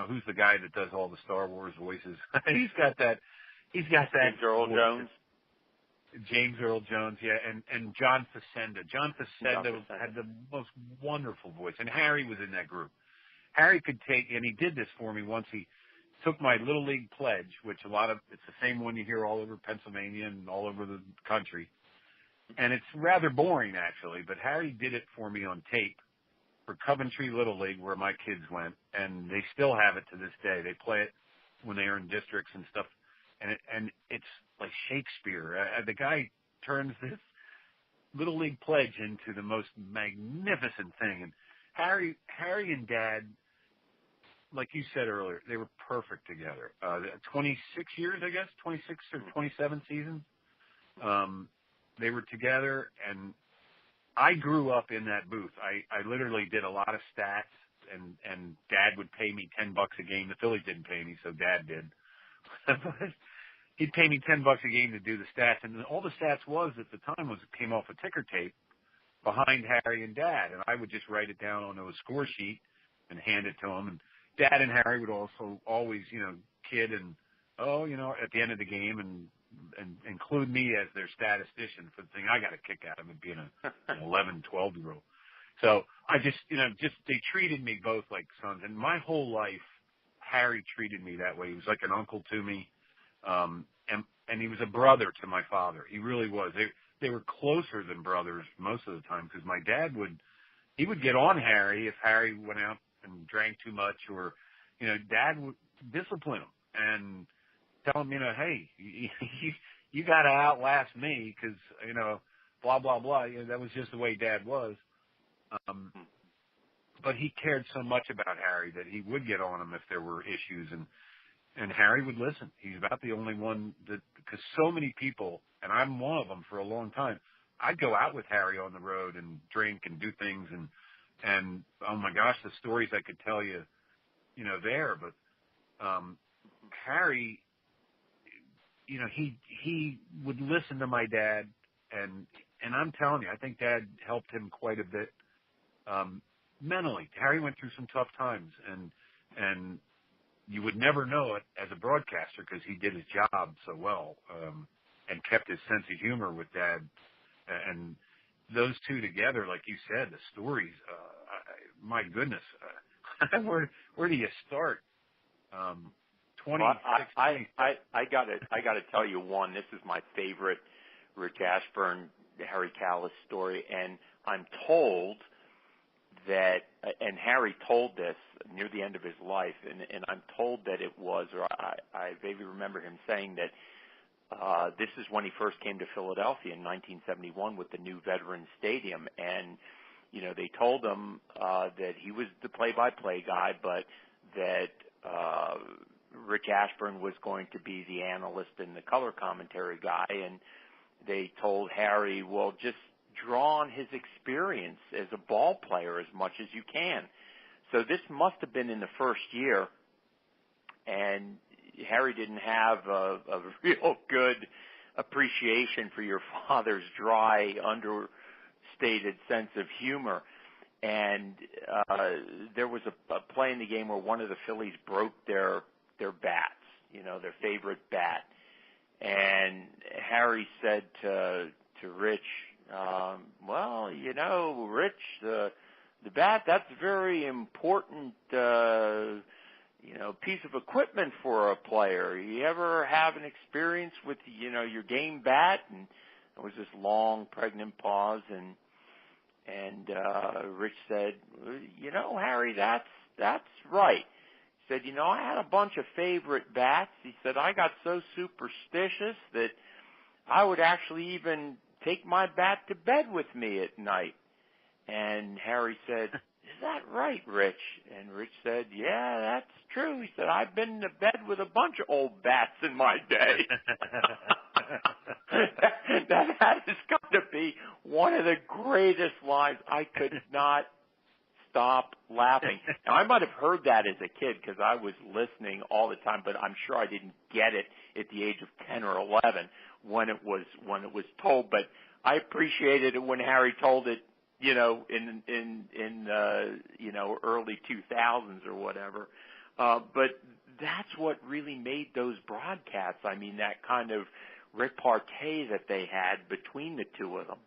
who's the guy that does all the Star Wars voices? he's got that James Earl voice. Jones. James Earl Jones, yeah, and John Facenda. John Facenda had the most wonderful voice, and Harry was in that group. Harry could take, and he did this for me once. He took my Little League pledge, which it's the same one you hear all over Pennsylvania and all over the country. And it's rather boring, actually, but Harry did it for me on tape for Coventry Little League, where my kids went, and they still have it to this day. They play it when they are in districts and stuff, and it's like Shakespeare. The guy turns this Little League pledge into the most magnificent thing. And Harry and Dad, like you said earlier, they were perfect together. 26 years, I guess, 26 or 27 seasons. They were together, and I grew up in that booth. I literally did a lot of stats, and Dad would pay me $10 a game. The Phillies didn't pay me, so Dad did. He'd pay me $10 a game to do the stats, and all the stats at the time came off a ticker tape behind Harry and Dad, and I would just write it down on a score sheet and hand it to him. And Dad and Harry would also always, kid and at the end of the game and include me as their statistician for the thing. I got a kick out of it being an 11, 12-year-old. So I just they treated me both like sons, and my whole life, Harry treated me that way. He was like an uncle to me. And he was a brother to my father. He really was. They were closer than brothers most of the time, because my dad would get on Harry if Harry went out and drank too much, or, Dad would discipline him and tell him, hey, you got to outlast me because, blah, blah, blah. That was just the way Dad was. But he cared so much about Harry that he would get on him if there were issues, and Harry would listen. He's about the only one because so many people, and I'm one of them for a long time, I'd go out with Harry on the road and drink and do things, and oh my gosh, the stories I could tell you, there. But Harry, he would listen to my dad, and I'm telling you, I think Dad helped him quite a bit mentally. Harry went through some tough times, and you would never know it as a broadcaster because he did his job so well and kept his sense of humor with Dad. And those two together, like you said, the stories, my goodness, where do you start? 26. Well, I gotta tell you one. This is my favorite Rich Ashburn, Harry Kalas story, and I'm told that, and Harry told this near the end of his life, and I'm told that it was, or I vaguely remember him saying that this is when he first came to Philadelphia in 1971 with the new Veterans Stadium, and they told him that he was the play-by-play guy, but that Rich Ashburn was going to be the analyst and the color commentary guy, and they told Harry, well, just draw on his experience as a ball player as much as you can. So this must have been in the first year, and Harry didn't have a real good appreciation for your father's dry, understated sense of humor. And there was a play in the game where one of the Phillies broke their bats, their favorite bat. And Harry said to Rich, well, Rich, the bat, that's a very important, piece of equipment for a player. You ever have an experience with, your game bat? And there was this long, pregnant pause, and Rich said, Harry, that's right. He said, I had a bunch of favorite bats. He said, I got so superstitious that I would actually even take my bat to bed with me at night. And Harry said, is that right, Rich? And Rich said, yeah, that's true. He said, I've been to bed with a bunch of old bats in my day. that has got to be one of the greatest lines. I could not stop laughing. Now, I might have heard that as a kid because I was listening all the time, but I'm sure I didn't get it at the age of 10 or 11 when it was told. But I appreciated it when Harry told it, you know, in you know, early 2000s or whatever. But that's what really made those broadcasts. I mean, that kind of repartee that they had between the two of them.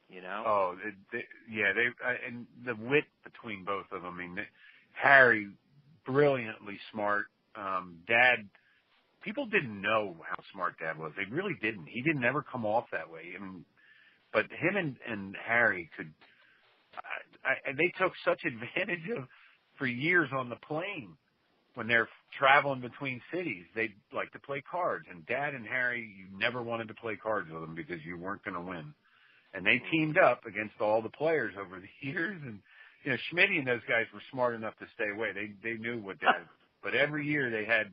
You know? Oh, and the wit between both of them. I mean, Harry, brilliantly smart. Dad, people didn't know how smart Dad was. They really didn't. He didn't ever come off that way. I mean, but him and Harry could. They took such advantage of for years on the plane when they're traveling between cities. They'd like to play cards, and Dad and Harry, you never wanted to play cards with them because you weren't going to win. And they teamed up against all the players over the years. And, you know, Schmitty and those guys were smart enough to stay away. They knew what Dad, but every year they had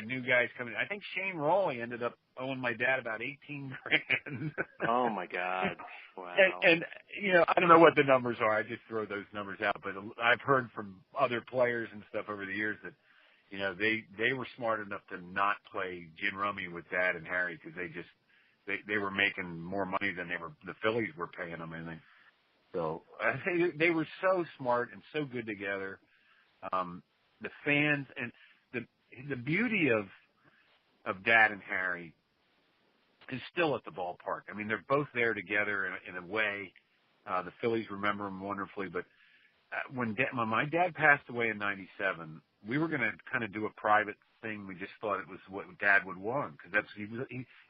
new guys coming. I think Shane Rowley ended up owing my dad about $18,000. Oh my God. Wow. And, you know, I don't know what the numbers are. I just throw those numbers out, but I've heard from other players and stuff over the years that, you know, they were smart enough to not play gin rummy with Dad and Harry because they were making more money than the Phillies were paying them, I think. So I think they were so smart and so good together. The fans and the beauty of Dad and Harry is still at the ballpark. I mean, they're both there together in a way. The Phillies remember them wonderfully, but when my dad passed away in '97, we were going to kind of do a private thing. We just thought it was what Dad would want because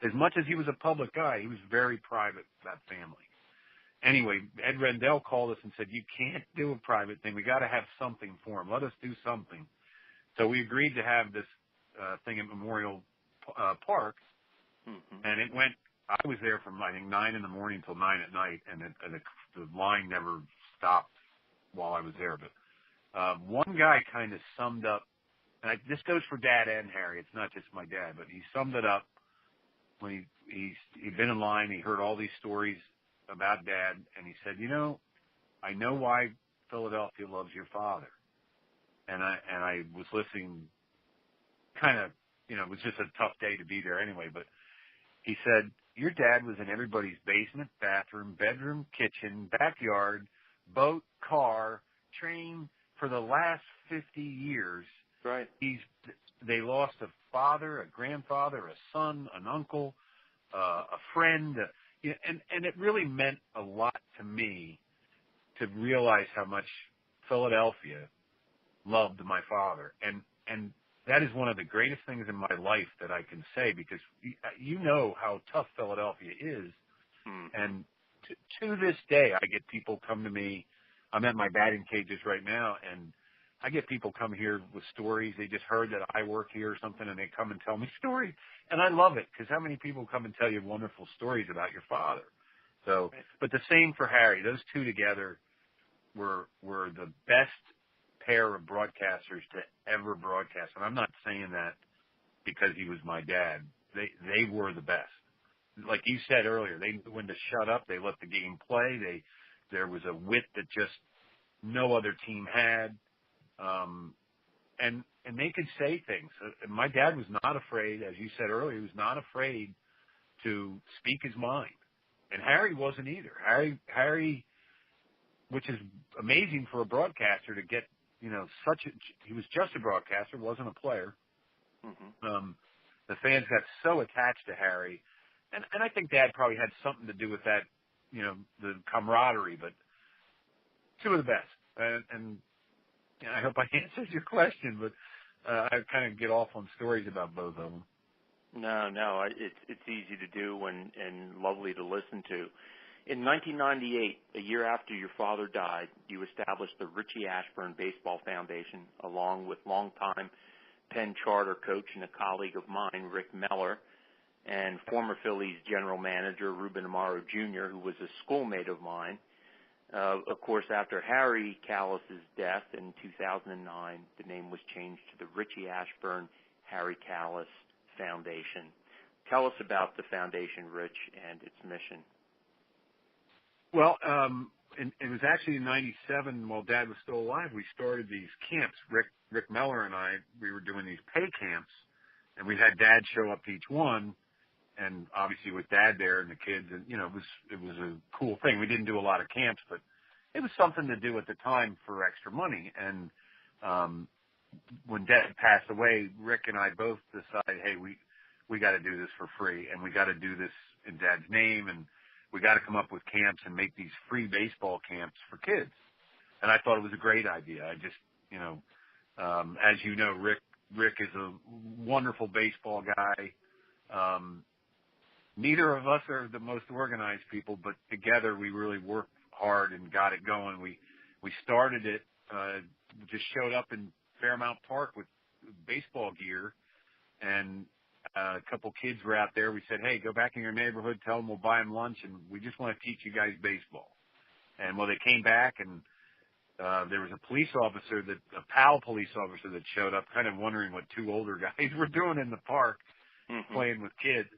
as much as he was a public guy, he was very private about family. Anyway, Ed Rendell called us and said, "You can't do a private thing. We got to have something for him. Let us do something." So we agreed to have this thing at Memorial Park, and it went. I was there from I think 9 in the morning till 9 at night, and the line never stopped while I was there. But one guy kind of summed up. And this goes for Dad and Harry. It's not just my dad, but he summed it up when he'd been in line. He heard all these stories about Dad, and he said, "You know, I know why Philadelphia loves your father." And I was listening. Kind of, you know, it was just a tough day to be there anyway. But he said, "Your dad was in everybody's basement, bathroom, bedroom, kitchen, backyard, boat, car, train for the last 50 years." Right. They lost a father, a grandfather, a son, an uncle, a friend, and it really meant a lot to me to realize how much Philadelphia loved my father, and that is one of the greatest things in my life that I can say because you know how tough Philadelphia is, and to this day I get people come to me. I'm at my batting cages right now, and I get people come here with stories. They just heard that I work here or something, and they come and tell me stories. And I love it because how many people come and tell you wonderful stories about your father? So, but the same for Harry. Those two together were the best pair of broadcasters to ever broadcast. And I'm not saying that because he was my dad. They were the best. Like you said earlier, they knew when to shut up. They let the game play. There was a wit that just no other team had. And they could say things. My dad was not afraid, as you said earlier, he was not afraid to speak his mind. And Harry wasn't either. Harry, which is amazing for a broadcaster to get, you know, he was just a broadcaster, wasn't a player. The fans got so attached to Harry. And I think Dad probably had something to do with that, you know, the camaraderie, but two of the best. And I hope I answered your question, but I kind of get off on stories about both of them. No, it's easy to do and lovely to listen to. In 1998, a year after your father died, you established the Richie Ashburn Baseball Foundation, along with longtime Penn Charter coach and a colleague of mine, Rick Meller, and former Phillies general manager Ruben Amaro Jr., who was a schoolmate of mine. Of course, after Harry Callis's death in 2009, the name was changed to the Richie Ashburn Harry Callis Foundation. Tell us about the foundation, Rich, and its mission. Well, it was actually in '97 while Dad was still alive. We started these camps. Rick Meller and I, we were doing these pay camps, and we had Dad show up to each one, and obviously with Dad there and the kids, and it was a cool thing. We didn't do a lot of camps, but it was something to do at the time for extra money. And when Dad passed away, Rick and I both decided, hey, we got to do this for free, and we got to do this in Dad's name, and we got to come up with camps and make these free baseball camps for kids. And I thought it was a great idea. I just, as you know, Rick is a wonderful baseball guy. Neither of us are the most organized people, but together we really worked hard and got it going. We started it, just showed up in Fairmount Park with baseball gear, and a couple kids were out there. We said, hey, go back in your neighborhood, tell them we'll buy them lunch, and we just want to teach you guys baseball. And well, they came back, and there was a police officer, a PAL police officer that showed up, kind of wondering what two older guys were doing in the park, playing with kids.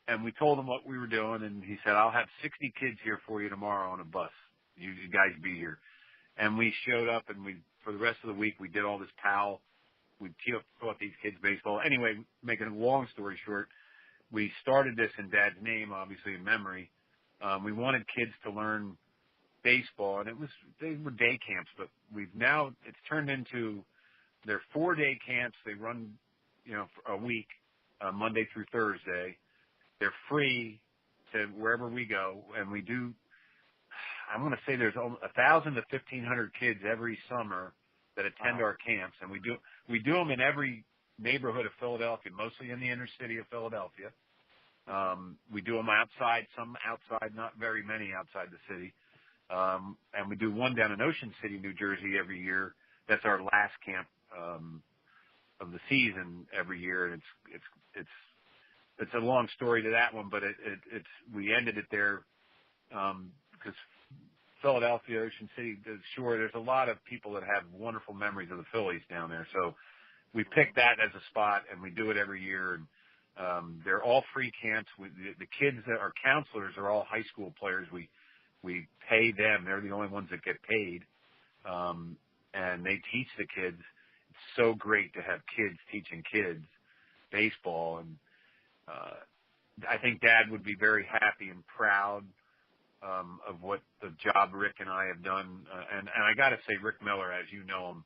And we told him what we were doing, and he said, I'll have 60 kids here for you tomorrow on a bus. You guys be here. And we showed up, and for the rest of the week, we did all this PAL. We taught these kids baseball. Anyway, making a long story short, we started this in Dad's name, obviously in memory. We wanted kids to learn baseball, and they were day camps, but it's turned into they're 4-day camps. They run, for a week, Monday through Thursday. They're free to wherever we go, and we do. I'm going to say there's 1,000 to 1,500 kids every summer that attend our camps, and we do them in every neighborhood of Philadelphia, mostly in the inner city of Philadelphia. We do them outside, some outside, not very many outside the city. And we do one down in Ocean City, New Jersey every year. That's our last camp of the season every year, and it's a long story to that one, but we ended it there because Philadelphia, Ocean City, sure, there's a lot of people that have wonderful memories of the Phillies down there. So we picked that as a spot, and we do it every year. And they're all free camps. The kids that are counselors are all high school players. We pay them. They're the only ones that get paid. And they teach the kids. It's so great to have kids teaching kids baseball. And I think Dad would be very happy and proud of what the job Rick and I have done. And I got to say, Rick Miller, as you know him,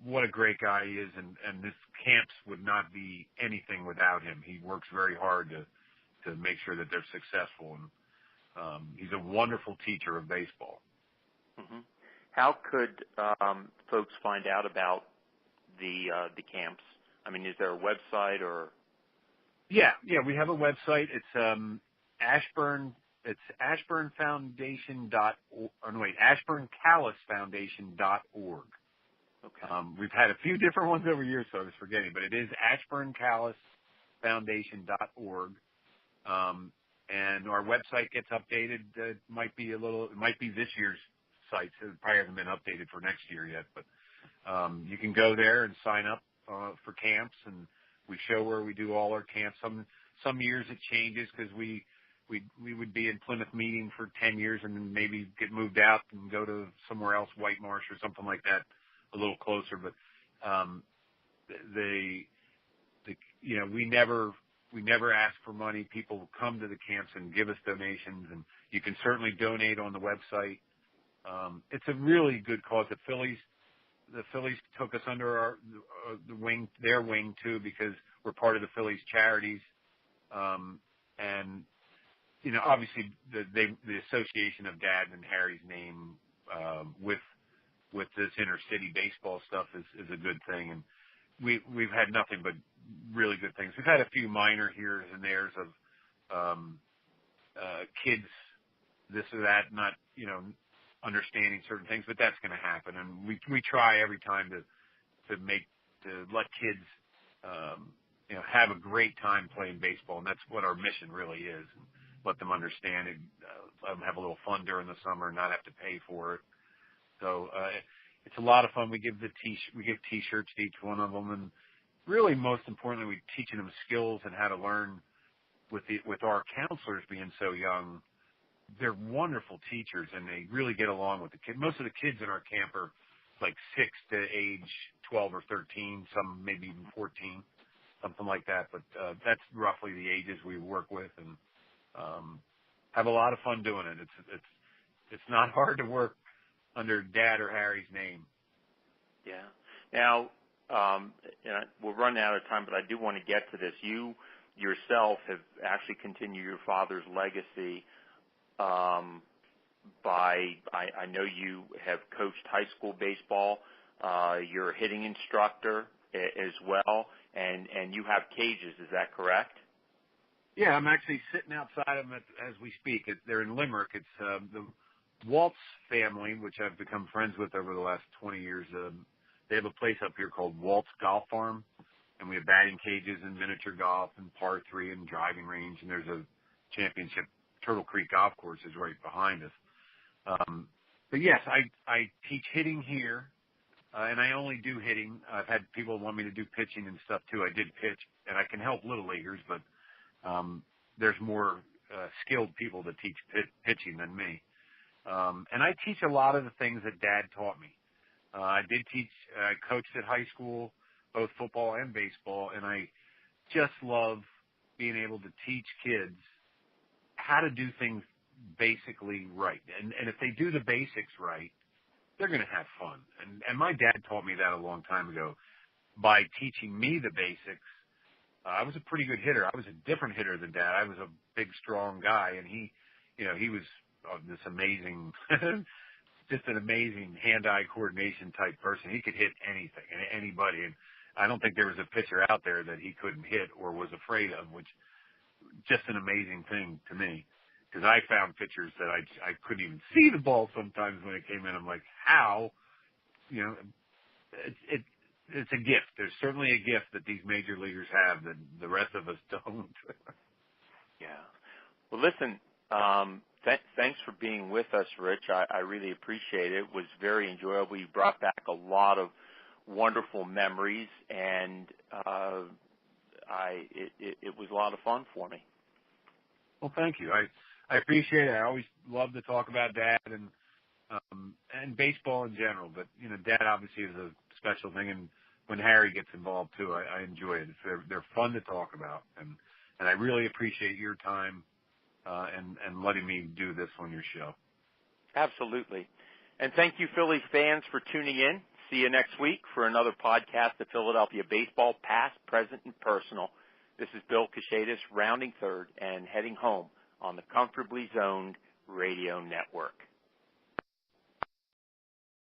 what a great guy he is. And this camps would not be anything without him. He works very hard to make sure that they're successful. And he's a wonderful teacher of baseball. Mm-hmm. How could folks find out about the camps? I mean, is there a website or? Yeah, we have a website. It's Ashburn. It's AshburnCallusFoundation.org. Okay. We've had a few different ones over years, so I was forgetting, but it is AshburnCallusFoundation.org. And our website gets updated. It might be this year's site. So it probably hasn't been updated for next year yet, but you can go there and sign up for camps, and we show where we do all our camps. Some years it changes because we would be in Plymouth Meeting for 10 years and then maybe get moved out and go to somewhere else, White Marsh or something like that, a little closer. But we never ask for money. People come to the camps and give us donations, and you can certainly donate on the website. It's a really good cause. The Phillies took us under their wing too, because we're part of the Phillies charities. And obviously the association of Dad and Harry's name with this inner city baseball stuff is a good thing, and we've had nothing but really good things. We've had a few minor heres and there's of kids this or that not understanding certain things, but that's going to happen, and we try every time to let kids have a great time playing baseball, and that's what our mission really is. Let them understand it, let them have a little fun during the summer and not have to pay for it. So it's a lot of fun. We give T-shirts to each one of them, and really most importantly, we're teaching them skills and how to learn with our counselors being so young. they're wonderful teachers, and they really get along with the kids. Most of the kids in our camp are like 6 to age 12 or 13, some maybe even 14, something like that. But that's roughly the ages we work with, and have a lot of fun doing it. It's not hard to work under Dad or Harry's name. Yeah. Now, we're running out of time, but I do want to get to this. You yourself have actually continued your father's legacy I know you have coached high school baseball. You're a hitting instructor as well, and you have cages. Is that correct? Yeah, I'm actually sitting outside of them as we speak. They're in Limerick. It's the Waltz family, which I've become friends with over the last 20 years. They have a place up here called Waltz Golf Farm, and we have batting cages and miniature golf and par 3 and driving range, and there's a championship Turtle Creek golf course is right behind us. But yes, I teach hitting here, and I only do hitting. I've had people want me to do pitching and stuff too. I did pitch, and I can help little leaguers, but there's more skilled people that teach pitching than me. And I teach a lot of the things that Dad taught me. I coached at high school, both football and baseball, and I just love being able to teach kids how to do things basically right. And if they do the basics right, they're going to have fun. And my dad taught me that a long time ago by teaching me the basics. I was a pretty good hitter. I was a different hitter than Dad. I was a big, strong guy, and he was this amazing, just an amazing hand-eye coordination type person. He could hit anything and anybody, and I don't think there was a pitcher out there that he couldn't hit or was afraid of, which just an amazing thing to me. Because I found pitchers that I couldn't even see the ball sometimes when it came in. I'm like, how? It's a gift. There's certainly a gift that these major leaguers have that the rest of us don't. Yeah. Well, listen, thanks for being with us, Rich. I really appreciate it. It was very enjoyable. You brought back a lot of wonderful memories, and it was a lot of fun for me. Well, thank you. I appreciate it. I always love to talk about Dad and baseball in general, but Dad obviously is a special thing, and when Harry gets involved too, I enjoy it. They're fun to talk about, and I really appreciate your time and letting me do this on your show. Absolutely. And thank you, Phillies fans, for tuning in. See you next week for another podcast of Philadelphia baseball, past, present, and personal. This is Bill Kashatus, rounding third and heading home on the Comfortably Zoned Radio Network.